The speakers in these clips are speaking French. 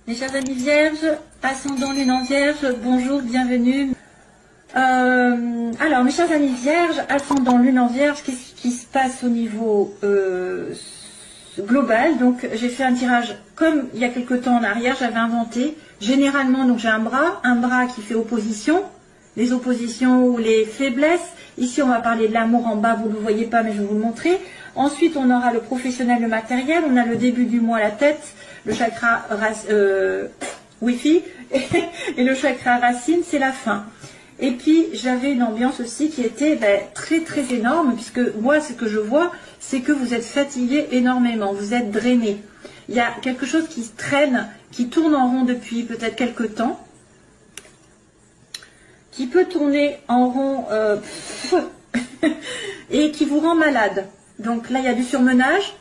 Mes chers amis vierges, ascendant lune en vierge, bonjour, bienvenue. Alors, mes chers amis vierges, ascendant lune en vierge, qu'est-ce qui se passe au niveau global? Donc, j'ai fait un tirage comme il y a quelque temps en arrière, j'avais inventé. Généralement, donc j'ai un bras qui fait opposition, les oppositions ou les faiblesses. Ici, on va parler de l'amour en bas, vous ne le voyez pas, mais je vais vous le montrer. Ensuite, on aura le professionnel, le matériel, on a le début du mois, la tête, le chakra Wi-Fi et le chakra racine, c'est la fin. Et puis, j'avais une ambiance aussi qui était très très énorme, puisque moi, ce que je vois, c'est que vous êtes fatigué énormément, vous êtes drainé. Il y a quelque chose qui traîne, qui tourne en rond depuis peut-être quelques temps, qui peut tourner en rond et qui vous rend malade. Donc là, il y a du surmenage.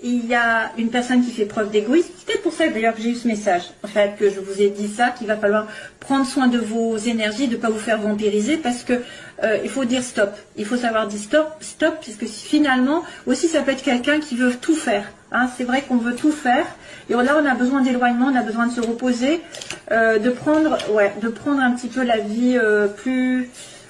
Il y a une personne qui fait preuve d'égoïsme. C'est peut-être pour ça d'ailleurs que j'ai eu ce message, en fait, que je vous ai dit ça, qu'il va falloir prendre soin de vos énergies, de ne pas vous faire vampiriser, parce que il faut dire stop. Il faut savoir dire stop, parce que finalement, aussi ça peut être quelqu'un qui veut tout faire. Hein. C'est vrai qu'on veut tout faire, et là on a besoin d'éloignement, on a besoin de se reposer, de prendre un petit peu la vie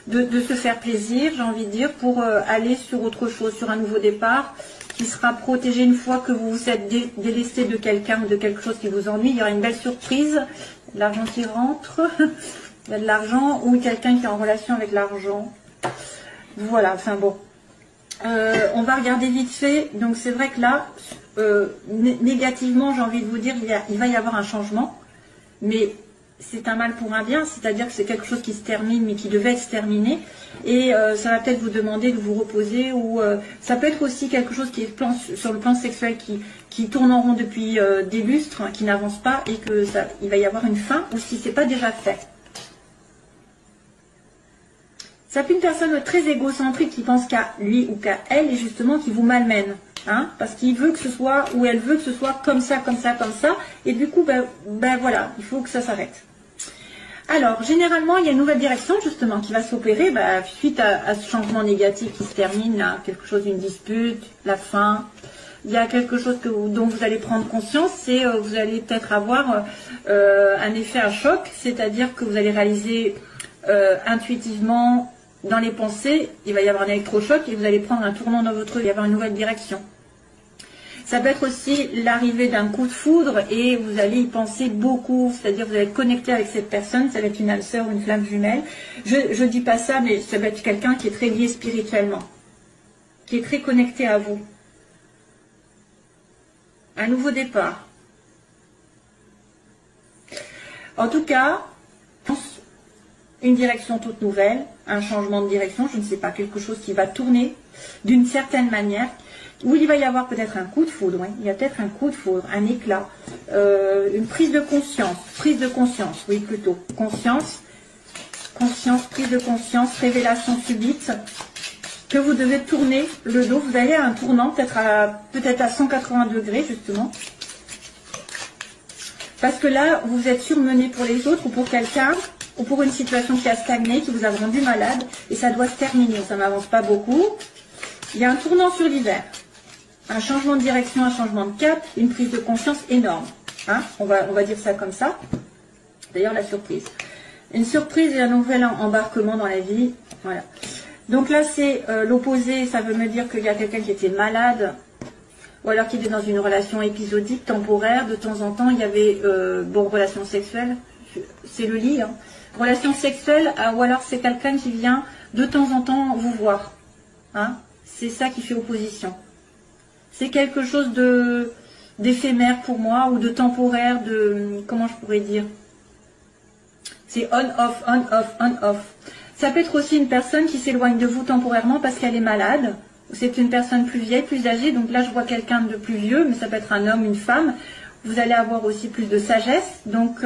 de se faire plaisir, j'ai envie de dire, pour aller sur autre chose, sur un nouveau départ, qui sera protégé une fois que vous vous êtes délesté de quelqu'un ou de quelque chose qui vous ennuie. Il y aura une belle surprise, de l'argent qui rentre, il y a de l'argent, ou quelqu'un qui est en relation avec l'argent. Voilà, enfin bon. On va regarder vite fait. Donc c'est vrai que là, négativement, j'ai envie de vous dire, il va y avoir un changement, mais c'est un mal pour un bien, c'est-à-dire que c'est quelque chose qui se termine, mais qui devait se terminer, et ça va peut-être vous demander de vous reposer, ou ça peut être aussi quelque chose qui est sur le plan sexuel, qui tourne en rond depuis des lustres, qui n'avance pas, et que il va y avoir une fin, ou si c'est pas déjà fait. Ça peut être une personne très égocentrique qui pense qu'à lui ou qu'à elle, et justement qui vous malmène. Hein, parce qu'il veut que ce soit, ou elle veut que ce soit comme ça, comme ça, comme ça, et du coup, voilà, il faut que ça s'arrête. Alors, généralement, il y a une nouvelle direction, justement, qui va s'opérer, suite à ce changement négatif qui se termine, là, quelque chose, une dispute, la fin. Il y a quelque chose dont vous allez prendre conscience, c'est vous allez peut-être avoir un effet à choc, c'est-à-dire que vous allez réaliser intuitivement, dans les pensées, il va y avoir un électrochoc et vous allez prendre un tournant dans votre vie, il va y avoir une nouvelle direction. Ça peut être aussi l'arrivée d'un coup de foudre et vous allez y penser beaucoup, c'est-à-dire vous allez être connecté avec cette personne, ça va être une âme sœur ou une flamme jumelle. Je dis pas ça, mais ça va être quelqu'un qui est très lié spirituellement, qui est très connecté à vous. Un nouveau départ. En tout cas, une direction toute nouvelle, un changement de direction, je ne sais pas, quelque chose qui va tourner d'une certaine manière, où il va y avoir peut-être un coup de foudre, il y a peut-être un coup de foudre, un éclat, une prise de conscience, oui plutôt, conscience, prise de conscience, révélation subite, que vous devez tourner le dos, vous allez à un tournant, peut-être à 180 degrés justement, parce que là, vous êtes surmené pour les autres ou pour quelqu'un, ou pour une situation qui a stagné, qui vous a rendu malade, et ça doit se terminer, ça n'avance pas beaucoup. Il y a un tournant sur l'hiver, un changement de direction, un changement de cap, une prise de conscience énorme. Hein, on va dire ça comme ça. D'ailleurs, la surprise. Une surprise et un nouvel embarquement dans la vie. Voilà. Donc là, c'est l'opposé, ça veut me dire qu'il y a quelqu'un qui était malade, ou alors qui était dans une relation épisodique, temporaire, de temps en temps, il y avait, relation sexuelle, c'est le lit, hein. Relation sexuelle, ou alors c'est quelqu'un qui vient de temps en temps vous voir. Hein, c'est ça qui fait opposition. C'est quelque chose d'éphémère pour moi, ou de temporaire, comment je pourrais dire. C'est on-off, on-off, on-off. Ça peut être aussi une personne qui s'éloigne de vous temporairement parce qu'elle est malade. C'est une personne plus vieille, plus âgée. Donc là, je vois quelqu'un de plus vieux, mais ça peut être un homme, une femme. Vous allez avoir aussi plus de sagesse. Donc,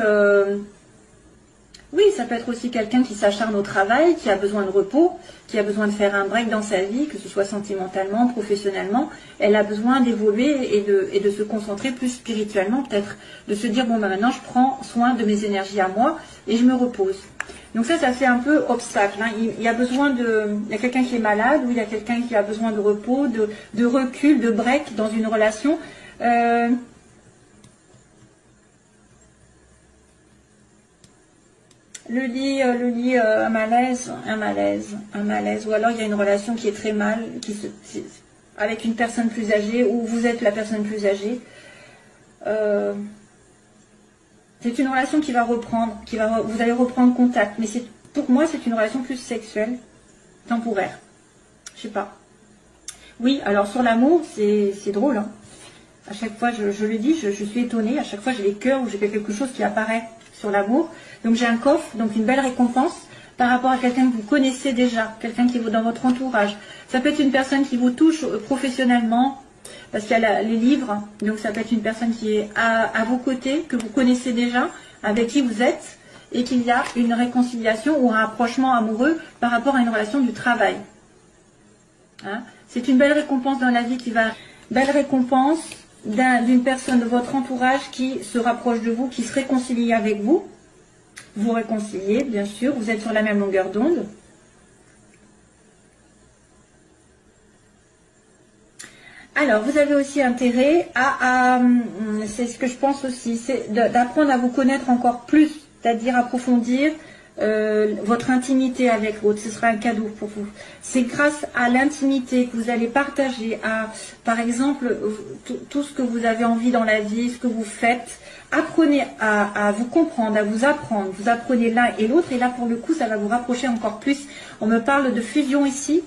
oui, ça peut être aussi quelqu'un qui s'acharne au travail, qui a besoin de repos, qui a besoin de faire un break dans sa vie, que ce soit sentimentalement, professionnellement. Elle a besoin d'évoluer et de se concentrer plus spirituellement, peut-être. De se dire, bon, maintenant, je prends soin de mes énergies à moi et je me repose. Donc ça fait un peu obstacle. Hein. Il y a quelqu'un qui est malade, ou il y a quelqu'un qui a besoin de repos, de recul, de break dans une relation. un malaise, ou alors il y a une relation qui est très mal, avec une personne plus âgée, ou vous êtes la personne plus âgée. C'est une relation qui va reprendre, vous allez reprendre contact, mais pour moi c'est une relation plus sexuelle, temporaire. Je sais pas. Oui, alors sur l'amour, c'est drôle, hein. À chaque fois, je le dis, je suis étonnée. À chaque fois, j'ai les cœurs ou j'ai quelque chose qui apparaît sur l'amour. Donc, j'ai un coffre, donc une belle récompense par rapport à quelqu'un que vous connaissez déjà, quelqu'un qui est dans votre entourage. Ça peut être une personne qui vous touche professionnellement, parce qu'il y a les livres. Donc, ça peut être une personne qui est à vos côtés, que vous connaissez déjà, avec qui vous êtes, et qu'il y a une réconciliation ou un rapprochement amoureux par rapport à une relation du travail. Hein? C'est une belle récompense dans la vie qui va... Belle récompense d'une personne de votre entourage qui se rapproche de vous, qui se réconcilie avec vous. Vous réconciliez, bien sûr, vous êtes sur la même longueur d'onde. Alors, vous avez aussi intérêt c'est ce que je pense aussi, c'est d'apprendre à vous connaître encore plus, c'est-à-dire approfondir votre intimité avec l'autre. Ce sera un cadeau pour vous. C'est grâce à l'intimité que vous allez partager, par exemple, tout ce que vous avez envie dans la vie, ce que vous faites. Apprenez à vous comprendre, à vous apprendre. Vous apprenez l'un et l'autre, et là, pour le coup, ça va vous rapprocher encore plus. On me parle de fusion ici,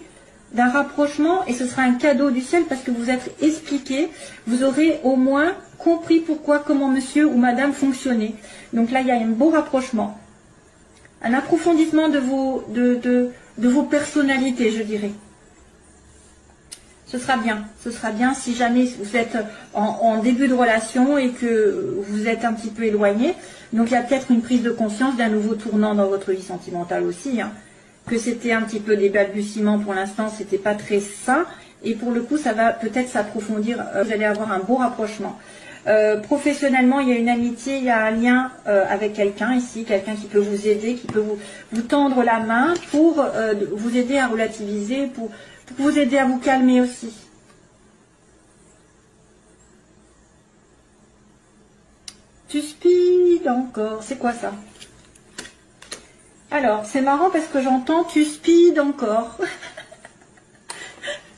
d'un rapprochement, et ce sera un cadeau du ciel parce que vous êtes expliqué. Vous aurez au moins compris comment monsieur ou madame fonctionnait. Donc là, il y a un beau rapprochement. Un approfondissement de vos personnalités, je dirais. Ce sera bien si jamais vous êtes en début de relation et que vous êtes un petit peu éloigné. Donc il y a peut-être une prise de conscience d'un nouveau tournant dans votre vie sentimentale aussi, hein, que c'était un petit peu des balbutiements pour l'instant, c'était pas très sain, et pour le coup ça va peut-être s'approfondir, vous allez avoir un beau rapprochement. Professionnellement, il y a une amitié, il y a un lien avec quelqu'un ici, quelqu'un qui peut vous aider, qui peut vous tendre la main pour vous aider à relativiser, pour vous aider à vous calmer aussi. Tu speed encore, c'est quoi ça? Alors, c'est marrant parce que j'entends tu speed encore.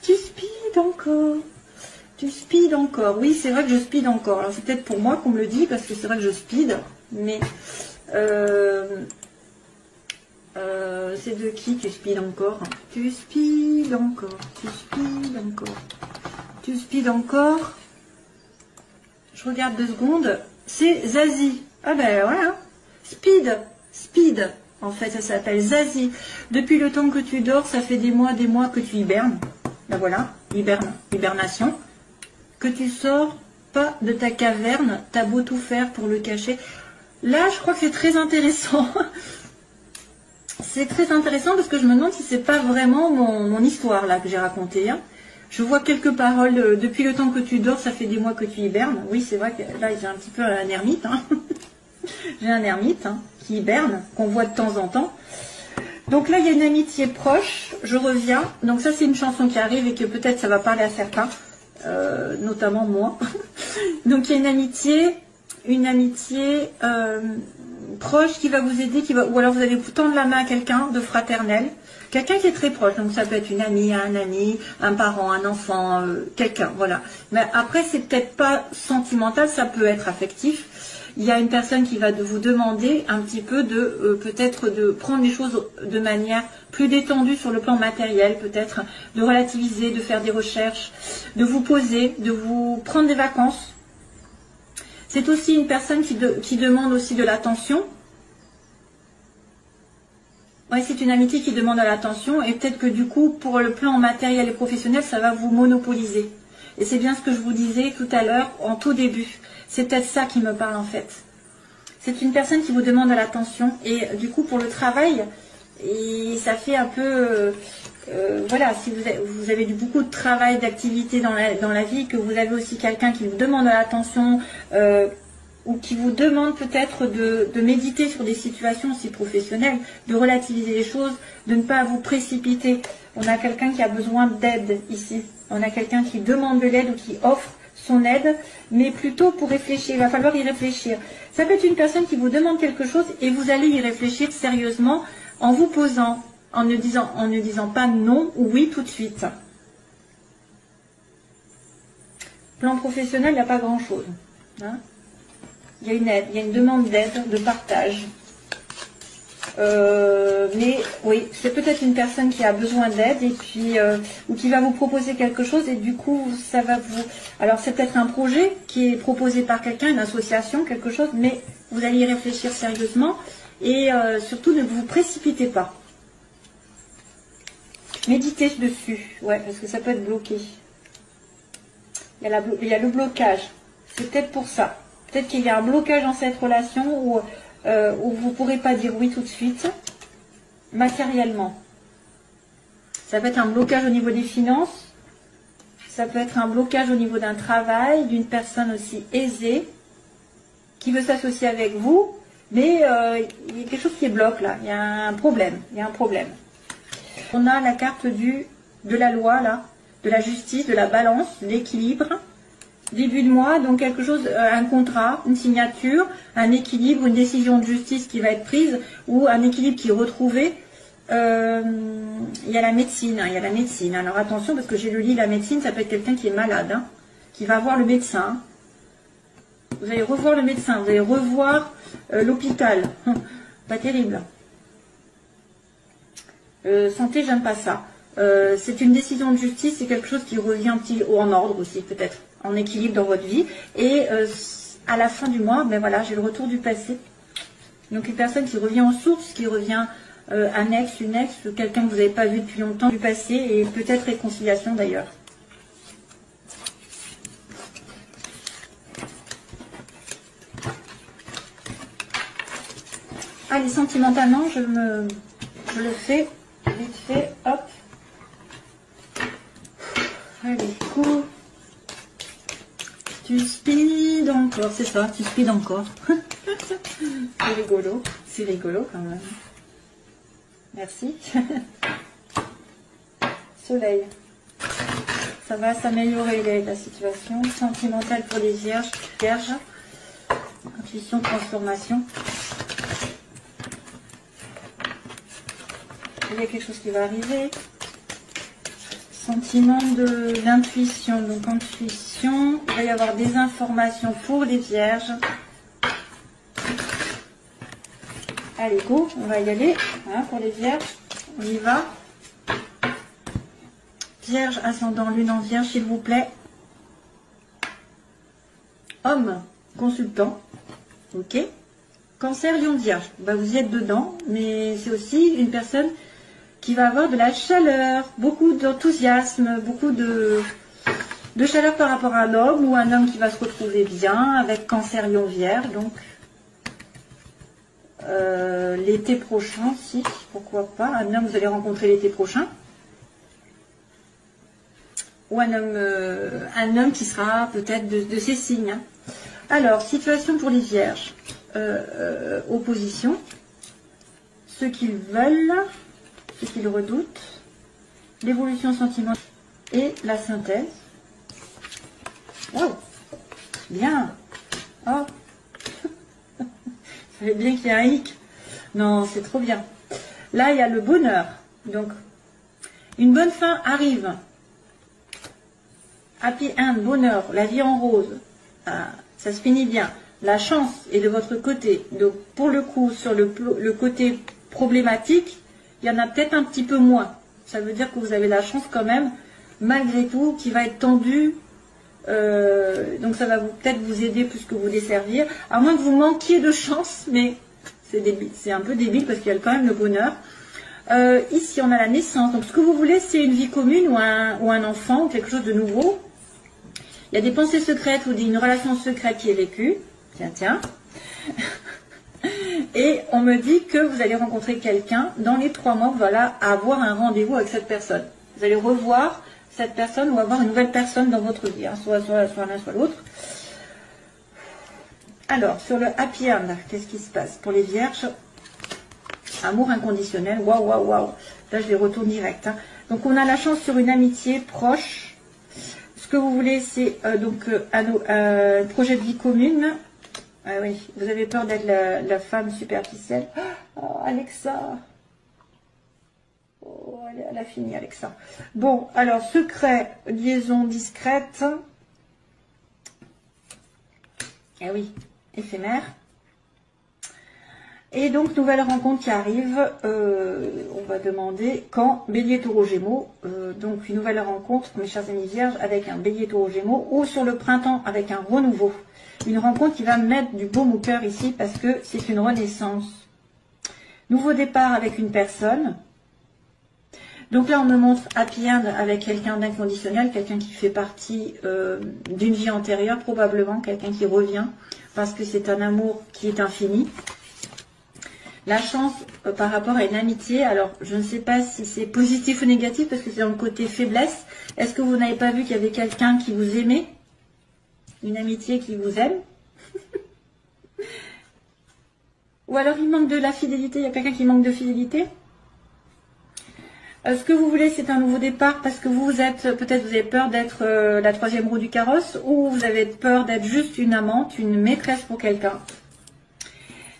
Tu speed encore. Tu speed encore. Oui, c'est vrai que je speed encore. Alors, c'est peut-être pour moi qu'on me le dit, parce que c'est vrai que je speed. Mais, c'est de qui tu speed encore? Tu speed encore. Tu speed encore. Tu speed encore. Je regarde 2 secondes. C'est Zazie. Ah ben voilà. Speed. En fait, ça s'appelle Zazie. Depuis le temps que tu dors, ça fait des mois que tu hibernes. Ben voilà, hibernation. Que tu sors pas de ta caverne, t'as beau tout faire pour le cacher. Là, je crois que c'est très intéressant. C'est très intéressant parce que je me demande si c'est pas vraiment mon histoire là que j'ai racontée. Hein. Je vois quelques paroles. Depuis le temps que tu dors, ça fait des mois que tu hibernes. Oui, c'est vrai que là, j'ai un petit peu un ermite. Hein. J'ai un ermite qui hiberne, qu'on voit de temps en temps. Donc là, il y a une amitié proche. Je reviens. Donc ça, c'est une chanson qui arrive et que peut-être ça va parler à certains. Notamment moi. Donc il y a une amitié proche qui va vous aider, ou alors vous allez vous tendre la main à quelqu'un de fraternel, quelqu'un qui est très proche, donc ça peut être une amie, un ami, un parent, un enfant, quelqu'un, voilà. Mais après c'est peut-être pas sentimental, ça peut être affectif. Il y a une personne qui va vous demander un petit peu peut-être de prendre les choses de manière plus détendue sur le plan matériel, peut-être de relativiser, de faire des recherches, de vous poser, de vous prendre des vacances. C'est aussi une personne qui demande aussi de l'attention. Oui, c'est une amitié qui demande de l'attention et peut-être que du coup, pour le plan matériel et professionnel, ça va vous monopoliser. Et c'est bien ce que je vous disais tout à l'heure, en tout début. C'est peut-être ça qui me parle en fait. C'est une personne qui vous demande de l'attention. Et du coup, pour le travail, ça fait un peu... voilà, si vous avez beaucoup de travail, d'activité dans la vie, que vous avez aussi quelqu'un qui vous demande de l'attention, ou qui vous demande peut-être de méditer sur des situations aussi professionnelles, de relativiser les choses, de ne pas vous précipiter. On a quelqu'un qui a besoin d'aide ici. On a quelqu'un qui demande de l'aide ou qui offre son aide, mais plutôt pour réfléchir. Il va falloir y réfléchir. Ça peut être une personne qui vous demande quelque chose et vous allez y réfléchir sérieusement en vous posant, en ne disant pas non ou oui tout de suite. Plan professionnel, il n'y a pas grand-chose. Hein. Il y a une aide, il y a une demande d'aide, de partage. Mais oui, c'est peut-être une personne qui a besoin d'aide et puis ou qui va vous proposer quelque chose et du coup ça va vous. Alors c'est peut-être un projet qui est proposé par quelqu'un, une association, quelque chose, mais vous allez y réfléchir sérieusement et surtout ne vous précipitez pas. Méditez dessus, ouais, parce que ça peut être bloqué. Il y a le blocage. C'est peut-être pour ça. Peut-être qu'il y a un blocage dans cette relation où vous ne pourrez pas dire oui tout de suite, matériellement. Ça peut être un blocage au niveau des finances, ça peut être un blocage au niveau d'un travail, d'une personne aussi aisée, qui veut s'associer avec vous, mais il y a quelque chose qui bloque là, il y a un problème, On a la carte de la loi là, de la justice, de la balance, de l'équilibre. Début de mois, donc quelque chose, un contrat, une signature, un équilibre, une décision de justice qui va être prise ou un équilibre qui est retrouvé. Il y a la médecine, Alors attention parce que j'ai le lit, la médecine, ça peut être quelqu'un qui est malade, hein, qui va voir le médecin. Vous allez revoir le médecin, vous allez revoir l'hôpital. Pas terrible. Santé, j'aime pas ça. C'est une décision de justice, c'est quelque chose qui revient un petit en ordre aussi peut-être. En équilibre dans votre vie et à la fin du mois, ben voilà, j'ai le retour du passé. Donc une personne qui revient en source, qui revient un ex, une ex, quelqu'un que vous n'avez pas vu depuis longtemps du passé et peut-être réconciliation d'ailleurs. Allez, sentimentalement, je le fais vite fait, hop. Allez, cool. Tu speed encore, c'est ça, tu speed encore. C'est rigolo quand même. Merci. Soleil. Ça va s'améliorer la situation. Sentimentale pour les vierges. Vierges. Intuition, transformation. Il y a quelque chose qui va arriver. Sentiment de l'intuition, donc intuition, il va y avoir des informations pour les vierges. Allez, go, on va y aller, hein, pour les vierges, on y va. Vierge, ascendant, lune en vierge, s'il vous plaît. Homme, consultant, ok. Cancer, lion, vierge, bah, vous y êtes dedans, mais c'est aussi une personne qui va avoir de la chaleur, beaucoup d'enthousiasme, beaucoup de chaleur par rapport à un homme ou un homme qui va se retrouver bien avec Cancer, Lion, Vierge. Donc l'été prochain, si, pourquoi pas, un homme que vous allez rencontrer l'été prochain. Ou un homme qui sera peut-être de ces signes. Hein. Alors, situation pour les vierges. Opposition. Ceux qu'ils veulent... ce qu'ils redoutent, l'évolution sentimentale et la synthèse. Oh, bien. Oh, ça fait bien qu'il y ait un hic. Non, c'est trop bien. Là, il y a le bonheur. Donc, une bonne fin arrive. Happy end, bonheur, la vie en rose. Ah, ça se finit bien. La chance est de votre côté. Donc, pour le coup, sur le côté problématique, il y en a peut-être un petit peu moins. Ça veut dire que vous avez la chance quand même, malgré tout, qui va être tendue. Donc ça va peut-être vous aider plus que vous desservir. À moins que vous manquiez de chance, mais c'est un peu débile parce qu'il y a quand même le bonheur. Ici, on a la naissance. Donc ce que vous voulez, c'est une vie commune ou un enfant ou quelque chose de nouveau. Il y a des pensées secrètes ou une relation secrète qui est vécue. Tiens. Et on me dit que vous allez rencontrer quelqu'un dans les 3 mois, voilà, avoir un rendez-vous avec cette personne. Vous allez revoir cette personne ou avoir une nouvelle personne dans votre vie, hein, soit l'un, soit l'autre. Alors, sur le happy end, qu'est-ce qui se passe pour les vierges? Amour inconditionnel, waouh, waouh, waouh. Là, je les retourne direct. Hein. Donc, on a la chance sur une amitié proche. Ce que vous voulez, c'est un projet de vie commune. Ah oui, vous avez peur d'être la femme superficielle. Oh, Alexa. Oh, elle a fini, Alexa. Bon, alors, secret, liaison discrète. Ah oui, éphémère. Et donc, nouvelle rencontre qui arrive. On va demander quand Bélier, Taureau, Gémeaux. Donc, une nouvelle rencontre, mes chers amis vierges, avec un Bélier, Taureau, Gémeaux. Ou sur le printemps, avec un renouveau. Une rencontre qui va mettre du baume au cœur ici, parce que c'est une renaissance. Nouveau départ avec une personne. Donc là, on me montre happy end avec quelqu'un d'inconditionnel, quelqu'un qui fait partie d'une vie antérieure, probablement quelqu'un qui revient, parce que c'est un amour qui est infini. La chance par rapport à une amitié, alors je ne sais pas si c'est positif ou négatif, parce que c'est dans le côté faiblesse. Est-ce que vous n'avez pas vu qu'il y avait quelqu'un qui vous aimait? Une amitié qui vous aime? Ou alors il manque de la fidélité, il y a quelqu'un qui manque de fidélité? Ce que vous voulez, c'est un nouveau départ parce que vous êtes, peut-être vous avez peur d'être la troisième roue du carrosse, ou vous avez peur d'être juste une amante, une maîtresse pour quelqu'un.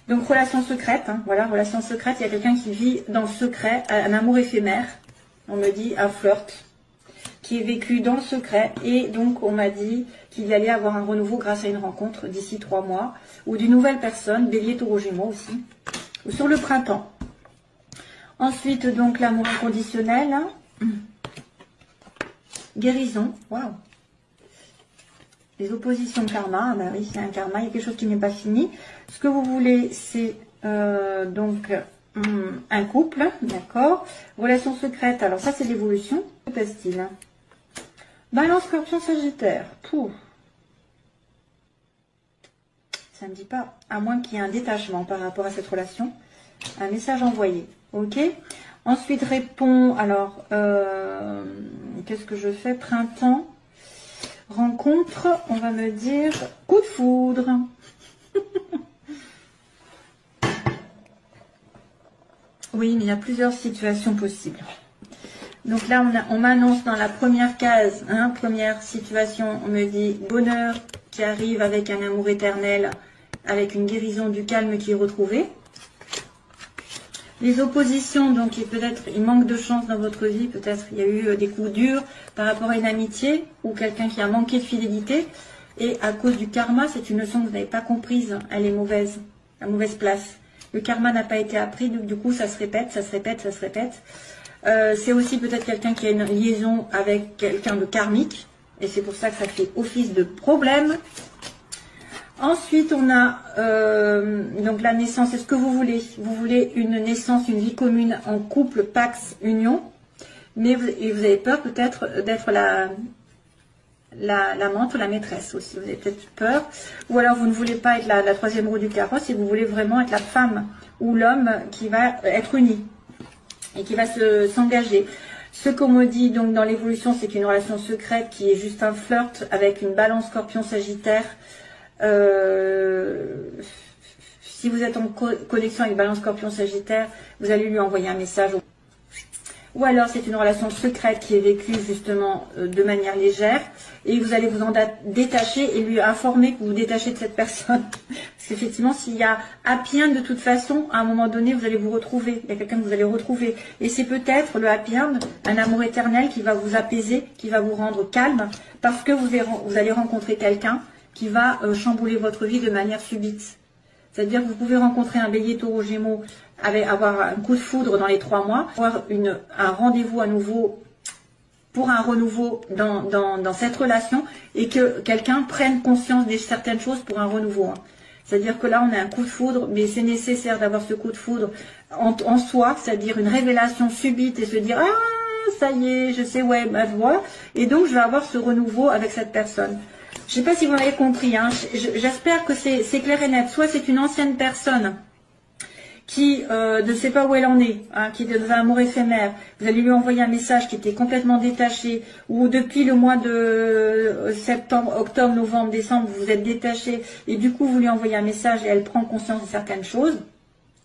Donc relation secrète, hein, voilà, relation secrète, il y a quelqu'un qui vit dans le secret, un amour éphémère, on me dit un flirt, qui est vécu dans le secret, et donc on m'a dit qu'il y allait avoir un renouveau grâce à une rencontre d'ici 3 mois, ou d'une nouvelle personne, Bélier, Taureau, Gémeaux aussi, ou sur le printemps. Ensuite, donc, l'amour inconditionnel. Guérison. Waouh. Les oppositions de karma. Ah bah oui, c'est un karma. Il y a quelque chose qui n'est pas fini. Ce que vous voulez, c'est donc un couple. D'accord. Relation secrète. Alors, ça, c'est l'évolution. Que passe-t-il? Balance, Scorpion, Sagittaire. Pouf. Ça ne me dit pas. À moins qu'il y ait un détachement par rapport à cette relation. Un message envoyé. Ok. Ensuite, répond. Alors, qu'est-ce que je fais? Printemps. Rencontre. On va me dire coup de foudre. Oui, mais il y a plusieurs situations possibles. Donc là, on m'annonce dans la première case, hein, première situation, on me dit bonheur qui arrive avec un amour éternel, avec une guérison du calme qui est retrouvée. Les oppositions, donc peut-être il manque de chance dans votre vie, peut-être il y a eu des coups durs par rapport à une amitié ou quelqu'un qui a manqué de fidélité. Et à cause du karma, c'est une leçon que vous n'avez pas comprise, elle est mauvaise, à mauvaise place. Le karma n'a pas été appris, donc du coup ça se répète, ça se répète, ça se répète. C'est aussi peut-être quelqu'un qui a une liaison avec quelqu'un de karmique, et c'est pour ça que ça fait office de problème. Ensuite, on a donc la naissance. Est-ce que vous voulez? Vous voulez une naissance, une vie commune en couple, pax, union, mais vous avez peur peut-être d'être l'amante ou la maîtresse aussi. Vous avez peut-être peur. Ou alors vous ne voulez pas être la troisième roue du carrosse et vous voulez vraiment être la femme ou l'homme qui va être uni et qui va s'engager. Ce qu'on me dit donc dans l'évolution, c'est une relation secrète qui est juste un flirt avec une balance scorpion sagittaire. Si vous êtes en connexion avec Balance Scorpion Sagittaire, vous allez lui envoyer un message. Ou alors c'est une relation secrète qui est vécue justement de manière légère et vous allez vous en détacher et lui informer que vous vous détachez de cette personne. Parce qu'effectivement, s'il y a happy end, de toute façon, à un moment donné, vous allez vous retrouver. Il y a quelqu'un que vous allez retrouver. Et c'est peut-être le happy end, un amour éternel qui va vous apaiser, qui va vous rendre calme, parce que vous allez rencontrer quelqu'un qui va chambouler votre vie de manière subite. C'est-à-dire que vous pouvez rencontrer un Bélier, Taureau, Gémeaux, avoir un coup de foudre dans les 3 mois, avoir un rendez-vous à nouveau pour un renouveau dans cette relation et que quelqu'un prenne conscience de certaines choses pour un renouveau. Hein. C'est-à-dire que là, on a un coup de foudre, mais c'est nécessaire d'avoir ce coup de foudre en soi, c'est-à-dire une révélation subite et se dire « Ah, ça y est, je sais, ouais, ma voix. » Et donc, je vais avoir ce renouveau avec cette personne. Je ne sais pas si vous m'avez compris, hein. J'espère que c'est clair et net. Soit c'est une ancienne personne qui ne sait pas où elle en est, hein, qui est dans un amour éphémère. Vous allez lui envoyer un message qui était complètement détaché, ou depuis le mois de septembre, octobre, novembre, décembre, vous vous êtes détaché, et du coup vous lui envoyez un message et elle prend conscience de certaines choses.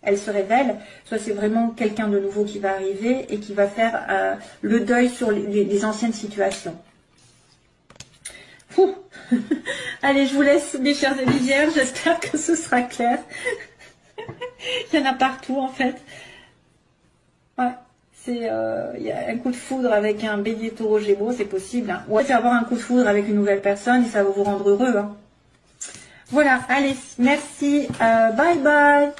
Elle se révèle, soit c'est vraiment quelqu'un de nouveau qui va arriver et qui va faire le deuil sur les anciennes situations. Allez, je vous laisse, mes chers amis vierges. J'espère que ce sera clair. Il y en a partout, en fait. Ouais. C'est, il y a un coup de foudre avec un bélier taureau gémeaux, c'est possible. Hein. Ouais, c'est avoir un coup de foudre avec une nouvelle personne et ça va vous rendre heureux. Hein. Voilà, allez, merci. Bye bye.